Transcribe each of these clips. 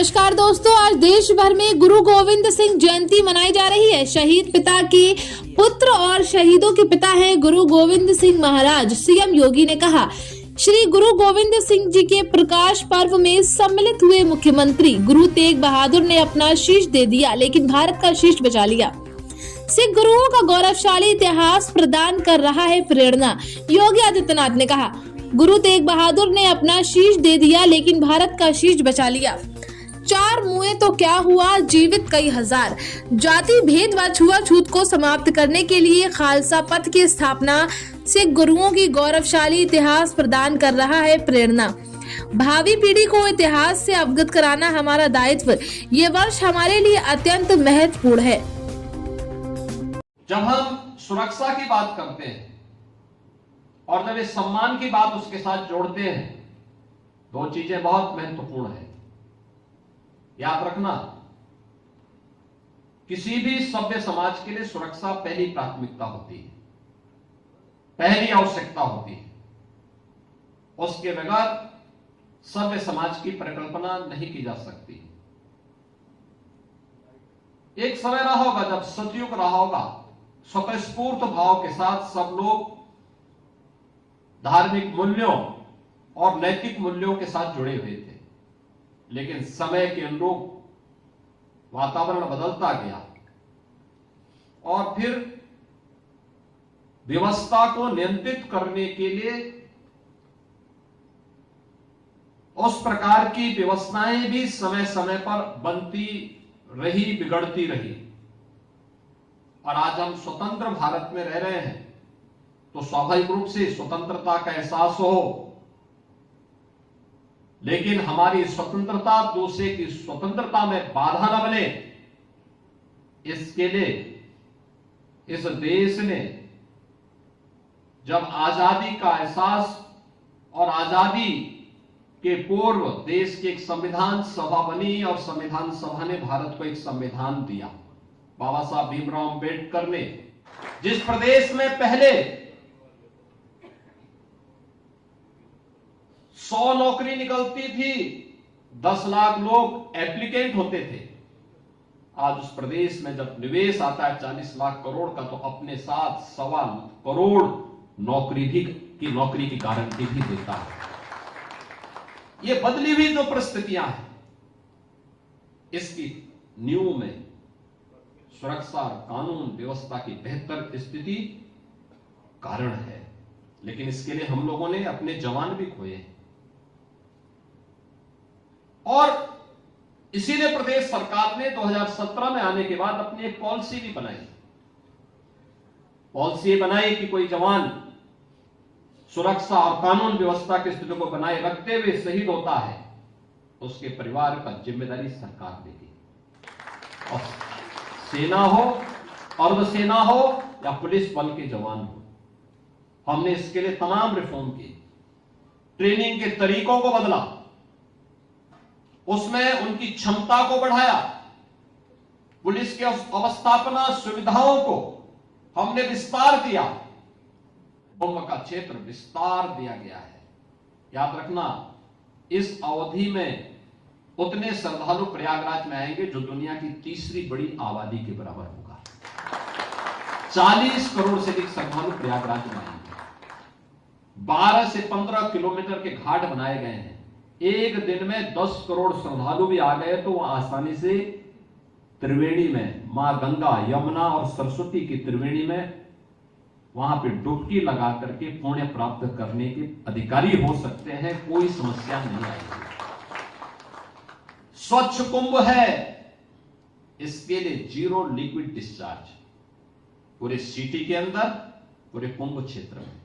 नमस्कार दोस्तों, आज देश भर में गुरु गोविंद सिंह जयंती मनाई जा रही है। शहीद पिता के पुत्र और शहीदों के पिता हैं गुरु गोविंद सिंह महाराज। सीएम योगी ने कहा, श्री गुरु गोविंद सिंह जी के प्रकाश पर्व में सम्मिलित हुए मुख्यमंत्री। गुरु तेग बहादुर ने अपना शीश दे दिया, लेकिन भारत का शीश बचा लिया। सिख गुरुओं का गौरवशाली इतिहास प्रदान कर रहा है प्रेरणा। योगी आदित्यनाथ ने कहा, गुरु तेग बहादुर ने अपना शीश दे दिया, लेकिन भारत का शीश बचा लिया। 4 मुए तो क्या हुआ, जीवित कई हजार। जाति भेद व छुआछूत को समाप्त करने के लिए खालसा पंथ की स्थापना सिख गुरुओं की गौरवशाली इतिहास प्रदान कर रहा है प्रेरणा। भावी पीढ़ी को इतिहास से अवगत कराना हमारा दायित्व। ये वर्ष हमारे लिए अत्यंत महत्वपूर्ण है। जब हम सुरक्षा की बात करते हैं और जब इस सम्मान की बात उसके साथ जोड़ते हैं, 2 चीजें बहुत महत्वपूर्ण है। याद रखना, किसी भी सभ्य समाज के लिए सुरक्षा पहली प्राथमिकता होती है, पहली आवश्यकता होती है। उसके बगैर सभ्य समाज की परिकल्पना नहीं की जा सकती। एक समय रहा होगा जब सतयुग रहा होगा, स्वतःस्फूर्त भाव के साथ सब लोग धार्मिक मूल्यों और नैतिक मूल्यों के साथ जुड़े हुए थे। लेकिन समय के अनुरूप वातावरण बदलता गया और फिर व्यवस्था को नियंत्रित करने के लिए उस प्रकार की व्यवस्थाएं भी समय समय पर बनती रही, बिगड़ती रही। और आज हम स्वतंत्र भारत में रह रहे हैं तो स्वाभाविक रूप से स्वतंत्रता का एहसास हो, लेकिन हमारी स्वतंत्रता दूसरे की स्वतंत्रता में बाधा न बने, इसके लिए इस देश ने जब आजादी का एहसास और आजादी के पूर्व देश की एक संविधान सभा बनी और संविधान सभा ने भारत को एक संविधान दिया। बाबा साहब भीमराव अंबेडकर ने जिस प्रदेश में पहले 100 नौकरी निकलती थी, 10 लाख लोग एप्लीकेंट होते थे, आज उस प्रदेश में जब निवेश आता है 40 लाख करोड़ का, तो अपने साथ 1.25 करोड़ नौकरी की गारंटी भी देता है। ये बदली हुई जो परिस्थितियां हैं, इसकी नींव में सुरक्षा और कानून व्यवस्था की बेहतर स्थिति कारण है। लेकिन इसके लिए हम लोगों ने अपने जवान भी खोए हैं और इसीलिए प्रदेश सरकार ने 2017 में आने के बाद अपनी एक पॉलिसी भी बनाई। पॉलिसी बनाई कि कोई जवान सुरक्षा और कानून व्यवस्था की स्थिति को बनाए रखते हुए शहीद होता है, उसके परिवार का जिम्मेदारी सरकार लेगी। और सेना हो, अर्धसेना हो या पुलिस बल के जवान हो, हमने इसके लिए तमाम रिफॉर्म किए। ट्रेनिंग के तरीकों को बदला, उसमें उनकी क्षमता को बढ़ाया, पुलिस के अवस्थापना सुविधाओं को हमने विस्तार दिया, कुंभ का क्षेत्र विस्तार दिया गया है। याद रखना, इस अवधि में उतने श्रद्धालु प्रयागराज में आएंगे जो दुनिया की तीसरी बड़ी आबादी के बराबर होगा। 40 करोड़ से अधिक श्रद्धालु प्रयागराज में आएंगे। 12 से 15 किलोमीटर के घाट बनाए गए हैं। एक दिन में 10 करोड़ श्रद्धालु भी आ गए तो वह आसानी से त्रिवेणी में, मां गंगा, यमुना और सरस्वती की त्रिवेणी में वहां पे डुबकी लगा करके पुण्य प्राप्त करने के अधिकारी हो सकते हैं। कोई समस्या नहीं आएगी। स्वच्छ कुंभ है, इसके लिए 0 लिक्विड डिस्चार्ज पूरे सिटी के अंदर, पूरे कुंभ क्षेत्र में।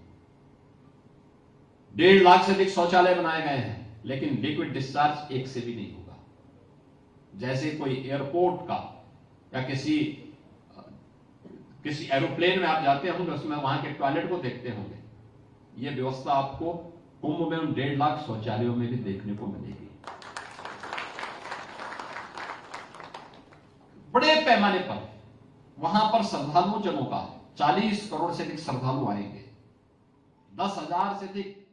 1.5 लाख से अधिक शौचालय बनाए गए हैं, लेकिन लिक्विड डिस्चार्ज एक से भी नहीं होगा। जैसे कोई एयरपोर्ट का या किसी एरोप्लेन में आप जाते होंगे, उसमें वहां के टॉयलेट को देखते होंगे, यह व्यवस्था आपको कुंभ में उन 1.5 लाख शौचालयों में भी देखने को मिलेगी। बड़े पैमाने पर वहां पर श्रद्धालु जनों का 40 करोड़ से अधिक श्रद्धालु आएंगे। 10,000 से अधिक